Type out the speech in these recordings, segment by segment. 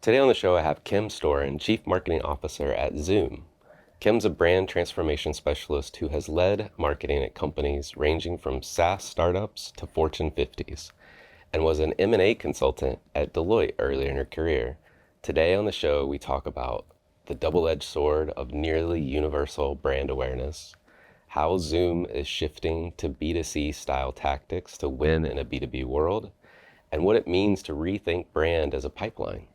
Today on the show, I have Kim Storin, Chief Marketing Officer at Zoom. Kim's a brand transformation specialist who has led marketing at companies ranging from SaaS startups to Fortune 50s, and was an M&A consultant at Deloitte earlier in her career. Today on the show, we talk about the double-edged sword of nearly universal brand awareness, how Zoom is shifting to B2C style tactics to win in a B2B world, and what it means to rethink brand as a pipeline.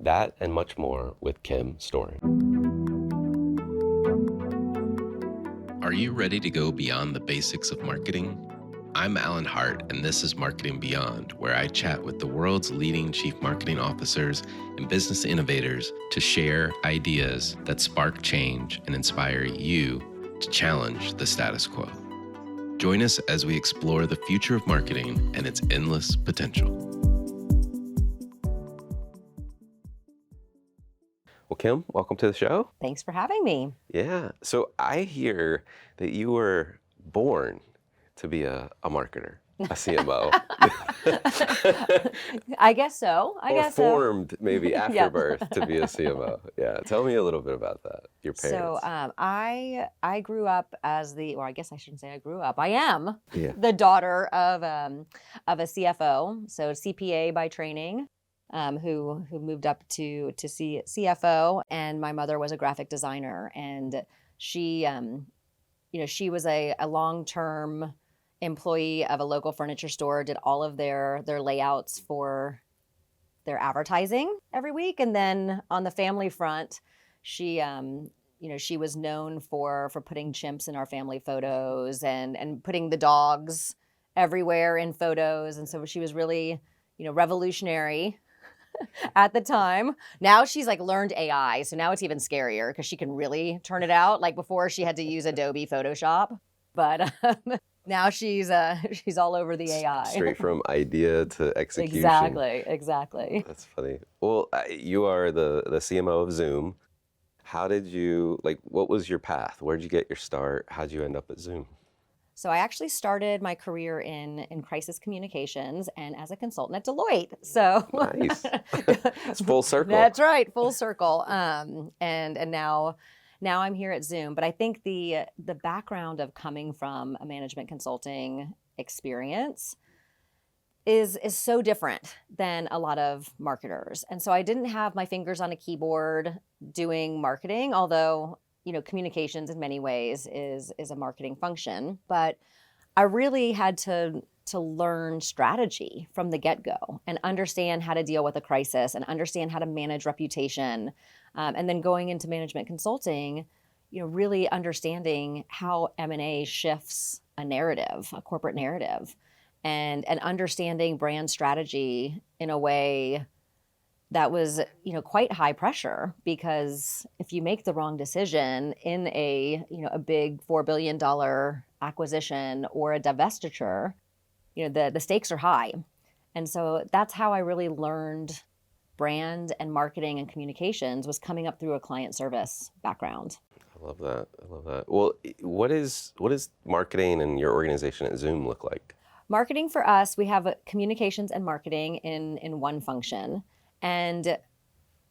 That and much more with Kim Storin. Are you ready to go beyond the basics of marketing? I'm Alan Hart, and this is Marketing Beyond, where I chat with the world's leading chief marketing officers and business innovators to share ideas that spark change and inspire you to challenge the status quo. Join us as we explore the future of marketing and its endless potential. Well, Kim, welcome to the show. Thanks for having me. Yeah. So I hear that you were born to be a marketer, a CMO. I guess so. Or formed maybe after Yeah. birth to be a CMO. Yeah. Tell me a little bit about that, your parents. So I grew up as I guess I shouldn't say I grew up. I am Yeah. the daughter of a CFO, so CPA by training, who moved up to CFO, and my mother was a graphic designer, and she she was a long-term employee of a local furniture store, did all of their layouts for their advertising every week. And then on the family front, she she was known for putting chimps in our family photos and putting the dogs everywhere in photos. And so she was really, revolutionary at the time. Now she's like learned AI. So now it's even scarier because she can really turn it out. Like before she had to use Adobe Photoshop, but now she's all over the AI. Straight from idea to execution. Exactly. That's funny. Well, you are the CMO of Zoom. How did you, what was your path? Where did you get your start? How did you end up at Zoom? So I actually started my career in crisis communications and as a consultant at Deloitte. So nice. It's full circle. That's right, full circle. And now I'm here at Zoom. But I think the background of coming from a management consulting experience is so different than a lot of marketers. And so I didn't have my fingers on a keyboard doing marketing, although communications in many ways is a marketing function. But I really had to learn strategy from the get-go and understand how to deal with a crisis and understand how to manage reputation. And then going into management consulting, really understanding how M&A shifts a narrative, a corporate narrative, and understanding brand strategy in a way that was, quite high pressure, because if you make the wrong decision in a big $4 billion acquisition or a divestiture, the stakes are high. And so that's how I really learned brand and marketing and communications, was coming up through a client service background. I love that. Well, what is marketing and your organization at Zoom look like? Marketing for us, we have communications and marketing in one function. And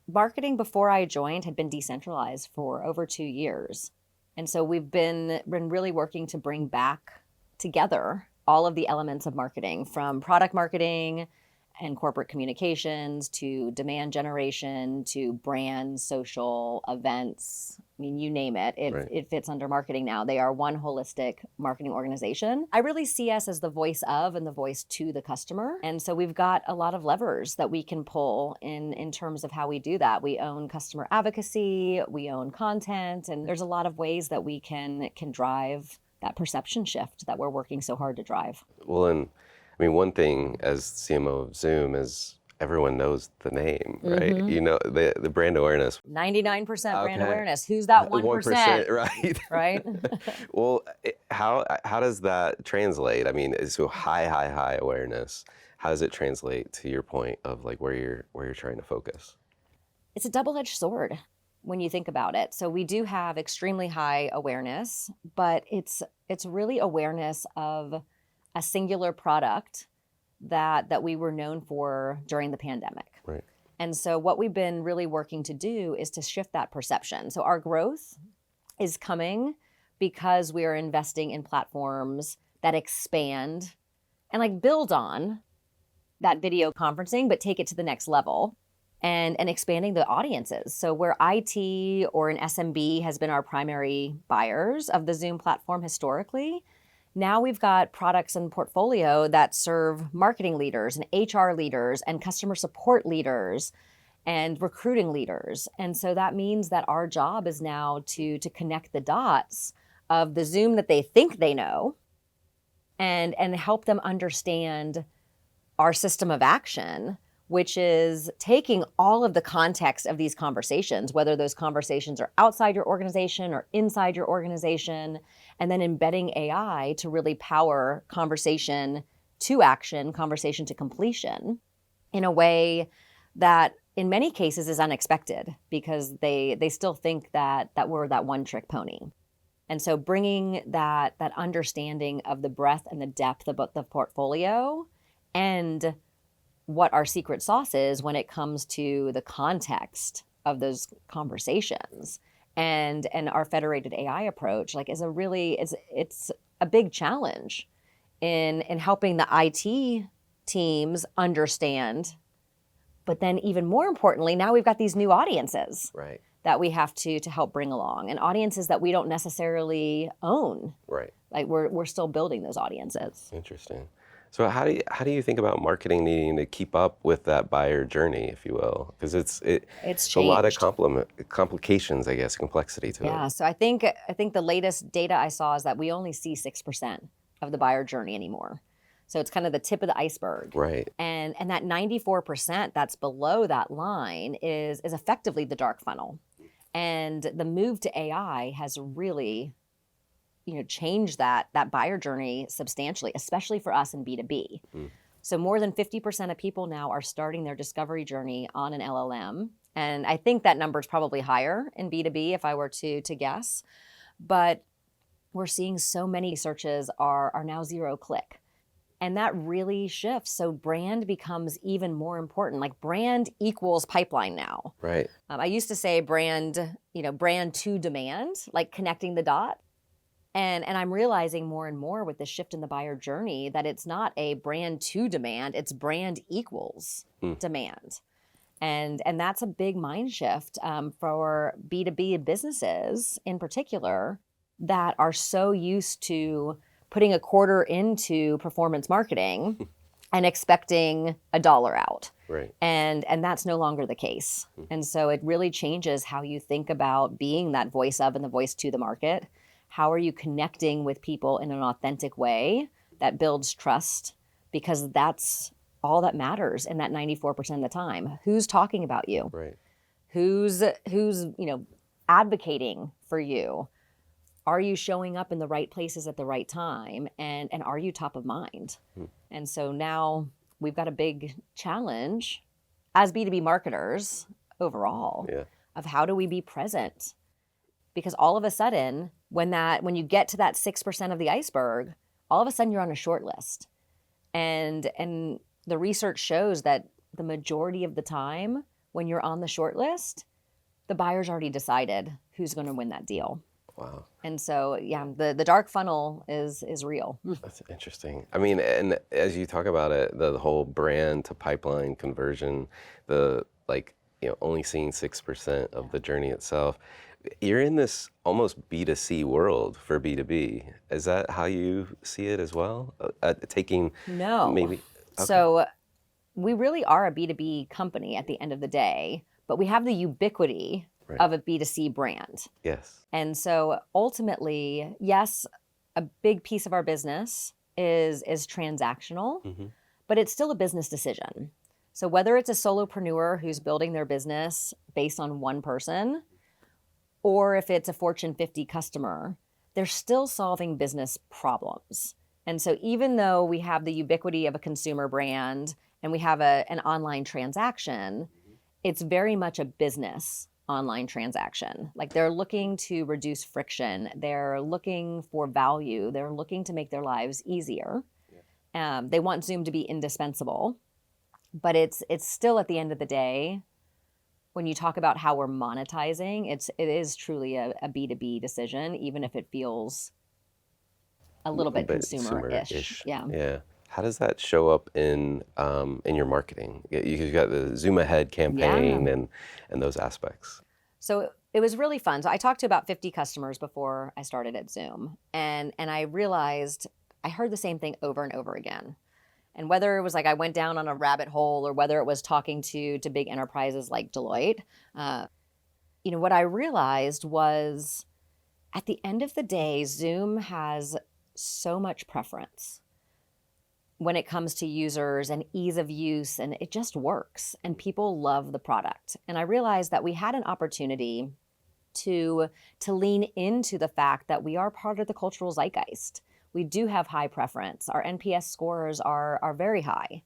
marketing before I joined had been decentralized for over 2 years. And so we've been really working to bring back together all of the elements of marketing, from product marketing and corporate communications to demand generation to brand, social, events. I mean, you name it. Right. It fits under marketing now. They are one holistic marketing organization. I really see us as the voice of and the voice to the customer. And so we've got a lot of levers that we can pull in terms of how we do that. We own customer advocacy, we own content, and there's a lot of ways that we can drive that perception shift that we're working so hard to drive. Well, and I mean, one thing as CMO of Zoom is everyone knows the name, right? Mm-hmm. The brand awareness. 99% brand Okay. awareness. Who's that 1%? 1%, right? Right? Well, how does that translate? I mean, so high awareness. How does it translate to your point of where you're trying to focus? It's a double-edged sword when you think about it. So we do have extremely high awareness, but it's really awareness of a singular product that we were known for during the pandemic. Right. And so what we've been really working to do is to shift that perception. So our growth is coming because we are investing in platforms that expand and like build on that video conferencing, but take it to the next level and expanding the audiences. So where IT or an SMB has been our primary buyers of the Zoom platform historically, now we've got products and portfolio that serve marketing leaders and HR leaders and customer support leaders and recruiting leaders. And so that means that our job is now to connect the dots of the Zoom that they think they know and help them understand our system of action, which is taking all of the context of these conversations, whether those conversations are outside your organization or inside your organization, and then embedding AI to really power conversation to action, conversation to completion in a way that in many cases is unexpected because they still think that we're that one-trick pony. And so bringing that understanding of the breadth and the depth of the portfolio and what our secret sauce is when it comes to the context of those conversations and our federated AI approach, like is a really, it's a big challenge in helping the IT teams understand. But then even more importantly, now we've got these new audiences Right. that we have to help bring along, and audiences that we don't necessarily own. Right. Like we're still building those audiences. Interesting. So how do you think about marketing needing to keep up with that buyer journey, if you will? Because it's a lot of changed. complications, I guess, complexity to Yeah. it. So I think the latest data I saw is that we only see 6% of the buyer journey anymore. So it's kind of the tip of the iceberg. Right. And that 94% that's below that line is effectively the dark funnel. And the move to AI has really, changed that buyer journey substantially, especially for us in B2B. Mm. So more than 50% of people now are starting their discovery journey on an LLM. And I think that number is probably higher in B2B if I were to guess. But we're seeing so many searches are now 0-click. And that really shifts. So brand becomes even more important. Like brand equals pipeline now. Right. I used to say brand to demand, like connecting the dot. And I'm realizing more and more with the shift in the buyer journey that it's not a brand to demand, it's brand equals demand. And that's a big mind shift for B2B businesses in particular that are so used to putting a quarter into performance marketing and expecting $1 out. Right. And that's no longer the case. And so it really changes how you think about being that voice of and the voice to the market. How are you connecting with people in an authentic way that builds trust? Because that's all that matters in that 94% of the time. Who's talking about you? Right. Who's advocating for you? Are you showing up in the right places at the right time? And are you top of mind? And so now we've got a big challenge as B2B marketers overall of how do we be present? Because all of a sudden, when you get to that 6% of the iceberg, all of a sudden you're on a short list. And the research shows that the majority of the time when you're on the short list, the buyer's already decided who's going to win that deal. Wow. And so, yeah, the dark funnel is real. That's interesting. I mean, and as you talk about it, the whole brand to pipeline conversion, only seeing 6% of the journey itself. You're in this almost B2C world for B2B. Is that how you see it as well? Taking No. maybe. Okay. So we really are a B2B company at the end of the day, but we have the ubiquity of a B2C brand. Yes. And so ultimately, yes, a big piece of our business is transactional, but it's still a business decision. So whether it's a solopreneur who's building their business based on one person, or if it's a Fortune 50 customer, they're still solving business problems. And so even though we have the ubiquity of a consumer brand and we have an online transaction, it's very much a business online transaction. Like they're looking to reduce friction. They're looking for value. They're looking to make their lives easier. They want Zoom to be indispensable, but it's still at the end of the day when you talk about how we're monetizing, it is truly a B2B decision, even if it feels a little bit But consumer-ish. consumer-ish. Yeah. Yeah. How does that show up in your marketing? You've got the Zoom Ahead Yeah. campaign and those aspects. So it was really fun. So I talked to about 50 customers before I started at Zoom, and I realized I heard the same thing over and over again. And whether it was like I went down on a rabbit hole or whether it was talking to big enterprises like Deloitte, what I realized was at the end of the day, Zoom has so much preference when it comes to users and ease of use, and it just works and people love the product. And I realized that we had an opportunity to lean into the fact that we are part of the cultural zeitgeist. We do have high preference. Our NPS scores are very high.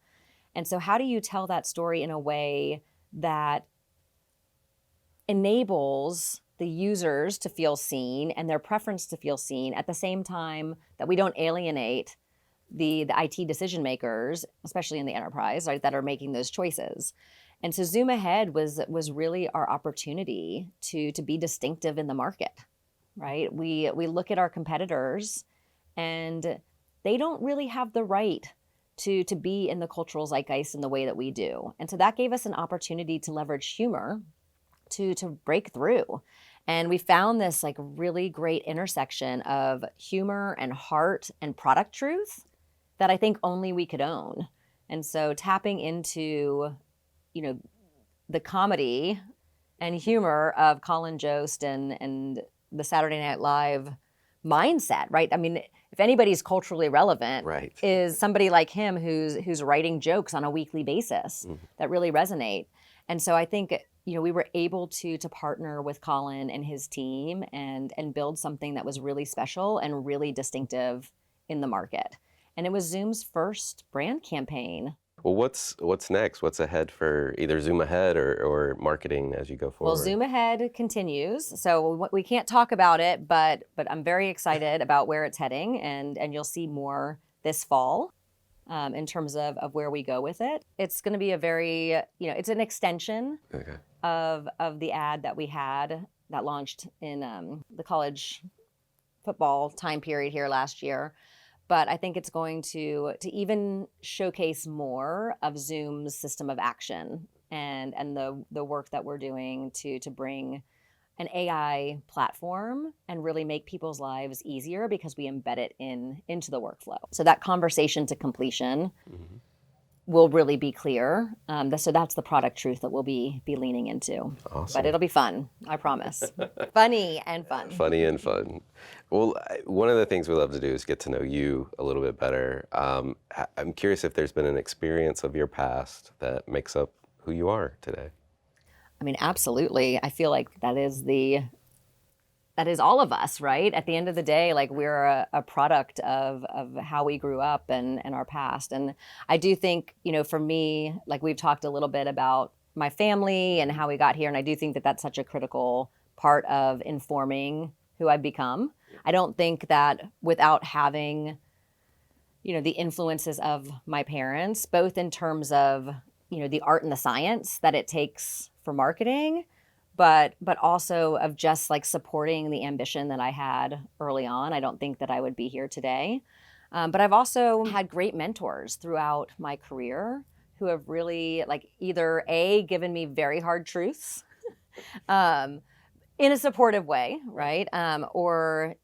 And so how do you tell that story in a way that enables the users to feel seen and their preference to feel seen at the same time that we don't alienate the IT decision makers, especially in the enterprise, right, that are making those choices. And so Zoom Ahead was really our opportunity to be distinctive in the market, right? We look at our competitors and they don't really have the right to be in the cultural zeitgeist in the way that we do. And so that gave us an opportunity to leverage humor to break through. And we found this like really great intersection of humor and heart and product truth that I think only we could own. And so tapping into, the comedy and humor of Colin Jost and the Saturday Night Live mindset, right? I mean, if anybody's culturally relevant, Right. is somebody like him who's writing jokes on a weekly basis that really resonate. And so I think, we were able to partner with Colin and his team and build something that was really special and really distinctive in the market. And it was Zoom's first brand campaign. Well, what's next? What's ahead for either Zoom Ahead or marketing as you go forward? Well, Zoom Ahead continues. So we can't talk about it, but I'm very excited about where it's heading, and you'll see more this fall in terms of where we go with it. It's going to be a very, it's an extension of the ad that we had that launched in the college football time period here last year. But I think it's going to even showcase more of Zoom's system of action and the work that we're doing to bring an AI platform and really make people's lives easier because we embed it into the workflow. So that conversation to completion will really be clear. So that's the product truth that we'll be leaning into. Awesome. But it'll be fun, I promise. Funny and fun. Funny and fun. Well, one of the things we love to do is get to know you a little bit better. I'm curious if there's been an experience of your past that makes up who you are today. I mean, absolutely. I feel like that is all of us, right? At the end of the day, like we're a product of how we grew up and our past. And I do think, for me, like we've talked a little bit about my family and how we got here. And I do think that that's such a critical part of informing who I've become. I don't think that without having, the influences of my parents, both in terms of, the art and the science that it takes for marketing, but also of just like supporting the ambition that I had early on, I don't think that I would be here today. But I've also had great mentors throughout my career who have really like either given me very hard truths in a supportive way, right? Or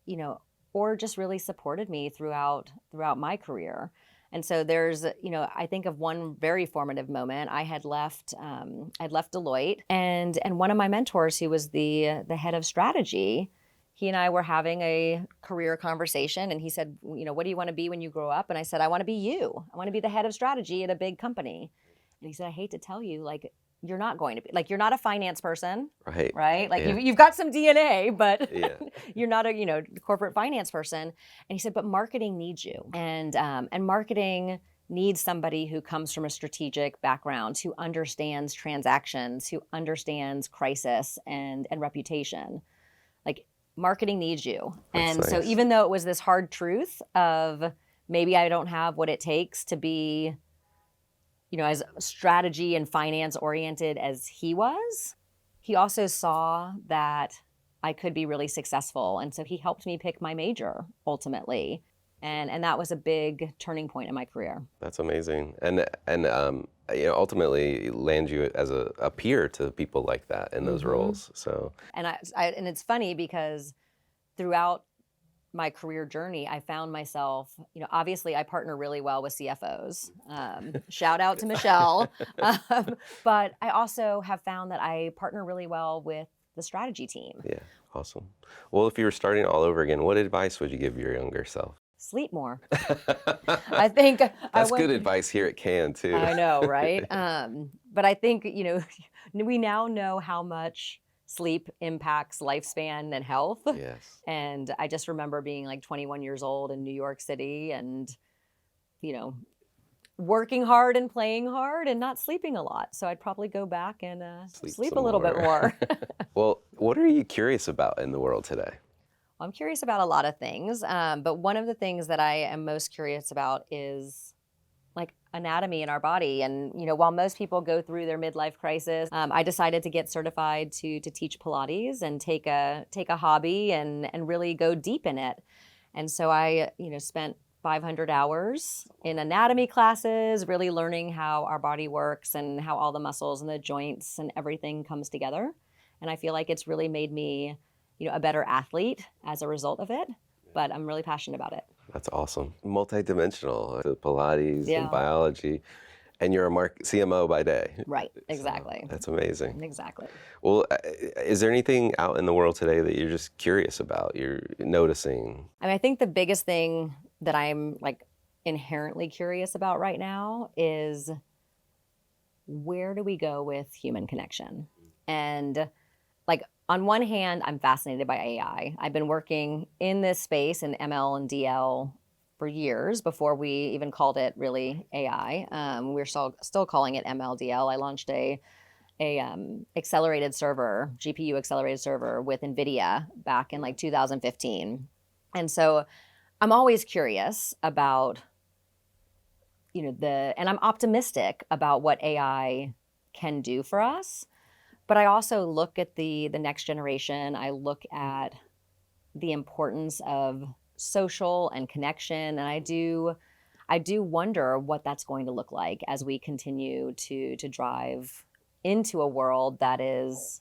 just really supported me throughout my career. And so there's, I think of one very formative moment. I'd left Deloitte, and one of my mentors, who was the head of strategy, he and I were having a career conversation, and he said, what do you want to be when you grow up? And I said, I want to be you. I want to be the head of strategy at a big company. And he said, I hate to tell you, like, you're not going to be, like, you're not a finance person, right? Like you've got some DNA, but you're not a, corporate finance person. And he said, but marketing needs you. And marketing needs somebody who comes from a strategic background, who understands transactions, who understands crisis and reputation. Like marketing needs you. That's and nice. So even though it was this hard truth of maybe I don't have what it takes to be, as strategy and finance oriented as he was, he also saw that I could be really successful. And so he helped me pick my major ultimately. And that was a big turning point in my career. That's amazing. And ultimately land you as a peer to people like that in those roles. So, And and it's funny because throughout my career journey, I found myself, obviously I partner really well with CFOs. Shout out to Michelle. But I also have found that I partner really well with the strategy team. yeah, awesome. Well, if you were starting all over again, what advice would you give your younger self? Sleep more. I think That's good advice here at Can too. I know, right? But I think, we now know how much sleep impacts lifespan and health. Yes. And I just remember being like 21 years old in New York City and, working hard and playing hard and not sleeping a lot. So I'd probably go back and sleep a little bit more. Well, what are you curious about in the world today? I'm curious about a lot of things, but one of the things that I am most curious about is like anatomy in our body. And while most people go through their midlife crisis, I decided to get certified to teach Pilates and take a hobby and really go deep in it. And so I spent 500 hours in anatomy classes, really learning how our body works and how all the muscles and the joints and everything comes together. And I feel like it's really made me a better athlete as a result of it, but I'm really passionate about it. That's awesome. Multidimensional, the Pilates and Yeah. biology, and you're a CMO by day. Right, exactly. So that's amazing. Exactly. Well, is there anything out in the world today that you're just curious about, you're noticing? I think the biggest thing that I'm like inherently curious about right now is where do we go with human connection? And like on one hand, I'm fascinated by AI. I've been working in this space in ML and DL for years before we even called it really AI. We're still calling it ML DL. I launched a accelerated server, GPU accelerated server with NVIDIA back in like 2015. And so I'm always curious about, and I'm optimistic about what AI can do for us. But I also look at the next generation. I look at the importance of social and connection. And I do wonder what that's going to look like as we continue to drive into a world that is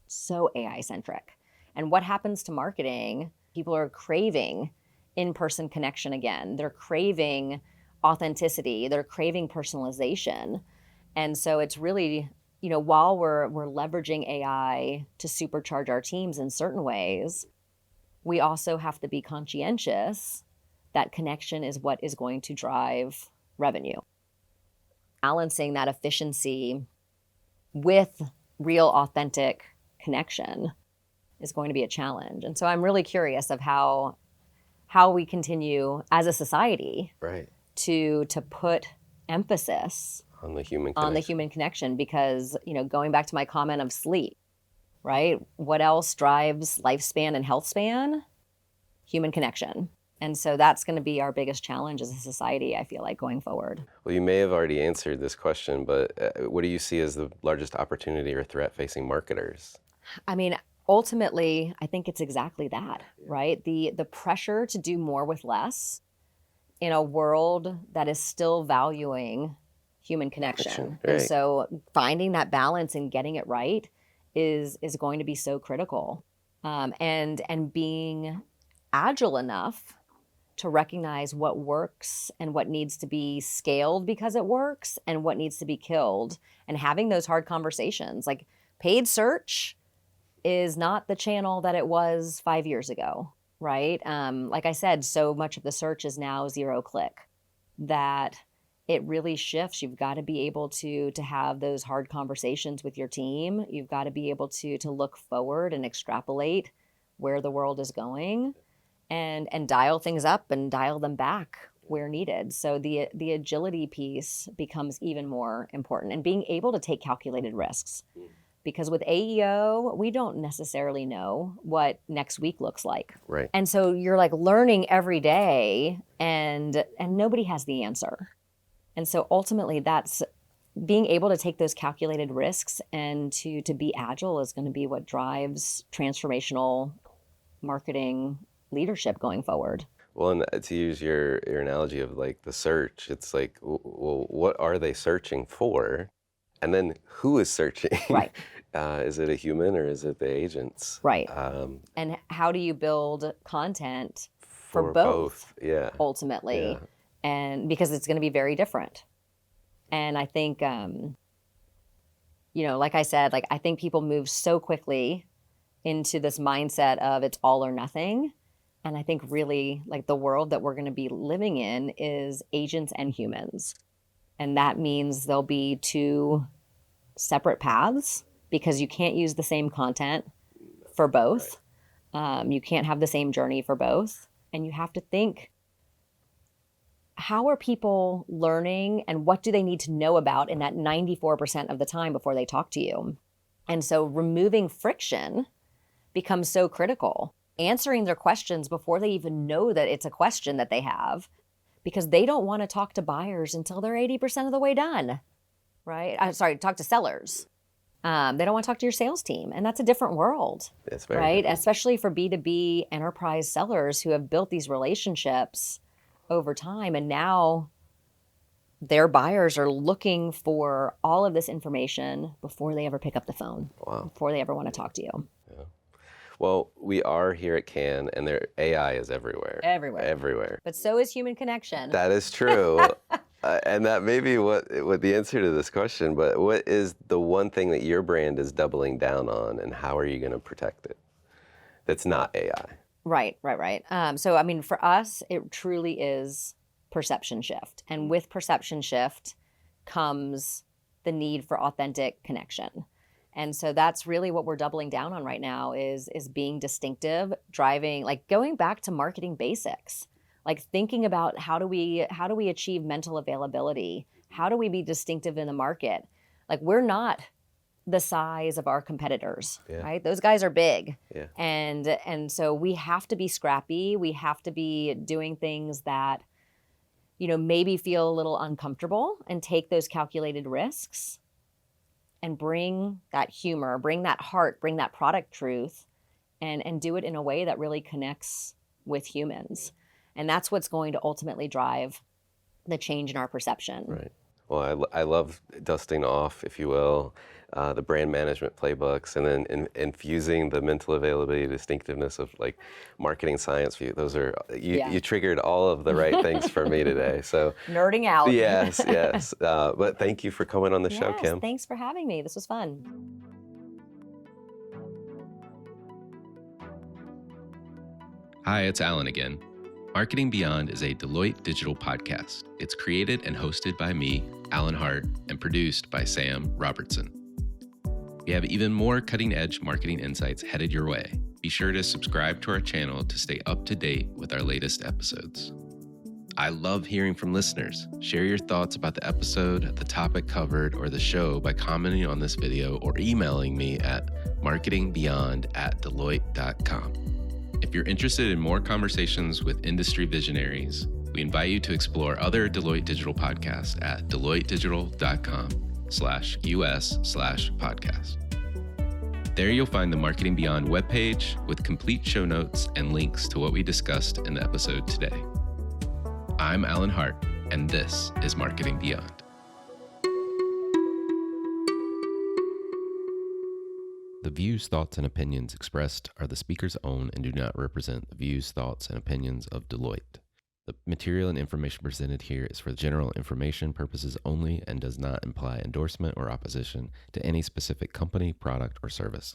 so AI centric. And what happens to marketing? People are craving in-person connection again. They're craving authenticity. They're craving personalization. And so it's really, while we're leveraging AI to supercharge our teams in certain ways, we also have to be conscientious that connection is what is going to drive revenue. Balancing that efficiency with real authentic connection is going to be a challenge. And so I'm really curious of how we continue as a society Right. to put emphasis On the human connection, because, going back to my comment of sleep, right? What else drives lifespan and health span? Human connection. And so that's going to be our biggest challenge as a society, I feel like, going forward. Well, you may have already answered this question, but what do you see as the largest opportunity or threat facing marketers? Ultimately, I think it's exactly that, right? The pressure to do more with less in a world that is still valuing human connection. Right. And so finding that balance and getting it right is going to be so critical. And being agile enough to recognize what works and what needs to be scaled because it works and what needs to be killed, and having those hard conversations. Like, paid search is not the channel that it was 5 years ago, right? Like I said, so much of the search is now 0 click, that it really shifts. You've got to be able to have those hard conversations with your team. You've got to be able to look forward and extrapolate where the world is going, and dial things up and dial them back where needed. So the agility piece becomes even more important, and being able to take calculated risks. Because with AEO, we don't necessarily know what next week looks like. Right. And so you're like learning every day, and nobody has the answer. And so ultimately that's being able to take those calculated risks and to be agile is going to be what drives transformational marketing leadership going forward. Well, and to use your analogy of like the search, it's like, well, what are they searching for? And then who is searching? Right. Is it a human or is it the agents? Right. And how do you build content for For both yeah. ultimately? Yeah. And because it's going to be very different. And I think, like I said, like I think people move so quickly into this mindset of it's all or nothing. And I think really like the world that we're going to be living in is agents and humans. And that means there'll be two separate paths because you can't use the same content for both. Right. You can't have the same journey for both. And you have to think, how are people learning and what do they need to know about in that 94% of the time before they talk to you? And so removing friction becomes so critical. Answering their questions before they even know that it's a question that they have, because they don't want to talk to buyers until they're 80% of the way done, right? Talk to sellers. They don't want to talk to your sales team. And that's a different world, It's very right? different. Especially for B2B enterprise sellers who have built these relationships over time. And now their buyers are looking for all of this information before they ever pick up the phone, before they ever want to talk to you. Yeah. Well, we are here at Cannes, and their AI is everywhere. Everywhere. But so is human connection. That is true. And that may be what the answer to this question, but what is the one thing that your brand is doubling down on, and how are you going to protect it that's not AI? Right. So, I mean, for us, it truly is perception shift. And with perception shift comes the need for authentic connection. And so that's really what we're doubling down on right now is being distinctive, driving, like going back to marketing basics, like thinking about how do we achieve mental availability? How do we be distinctive in the market? Like we're not the size of our competitors, right? Those guys are big. Yeah. And so we have to be scrappy. We have to be doing things that, maybe feel a little uncomfortable and take those calculated risks and bring that humor, bring that heart, bring that product truth and do it in a way that really connects with humans. And that's what's going to ultimately drive the change in our perception. Right. Well, I love dusting off, if you will, the brand management playbooks, and then infusing the mental availability, distinctiveness of like marketing science view. Those are you triggered all of the right things for me today. So nerding out. Yes. But thank you for coming on the show, Kim. Thanks for having me. This was fun. Hi, it's Alan again. Marketing Beyond is a Deloitte digital podcast. It's created and hosted by me, Alan Hart, and produced by Sam Robertson. We have even more cutting-edge marketing insights headed your way. Be sure to subscribe to our channel to stay up to date with our latest episodes. I love hearing from listeners. Share your thoughts about the episode, the topic covered, or the show by commenting on this video or emailing me at marketingbeyond@deloitte.com. If you're interested in more conversations with industry visionaries, we invite you to explore other Deloitte Digital podcasts at deloittedigital.com/US/podcast. There you'll find the Marketing Beyond webpage with complete show notes and links to what we discussed in the episode today. I'm Alan Hart, and this is Marketing Beyond. The views, thoughts, and opinions expressed are the speaker's own and do not represent the views, thoughts, and opinions of Deloitte. The material and information presented here is for general information purposes only and does not imply endorsement or opposition to any specific company, product, or service.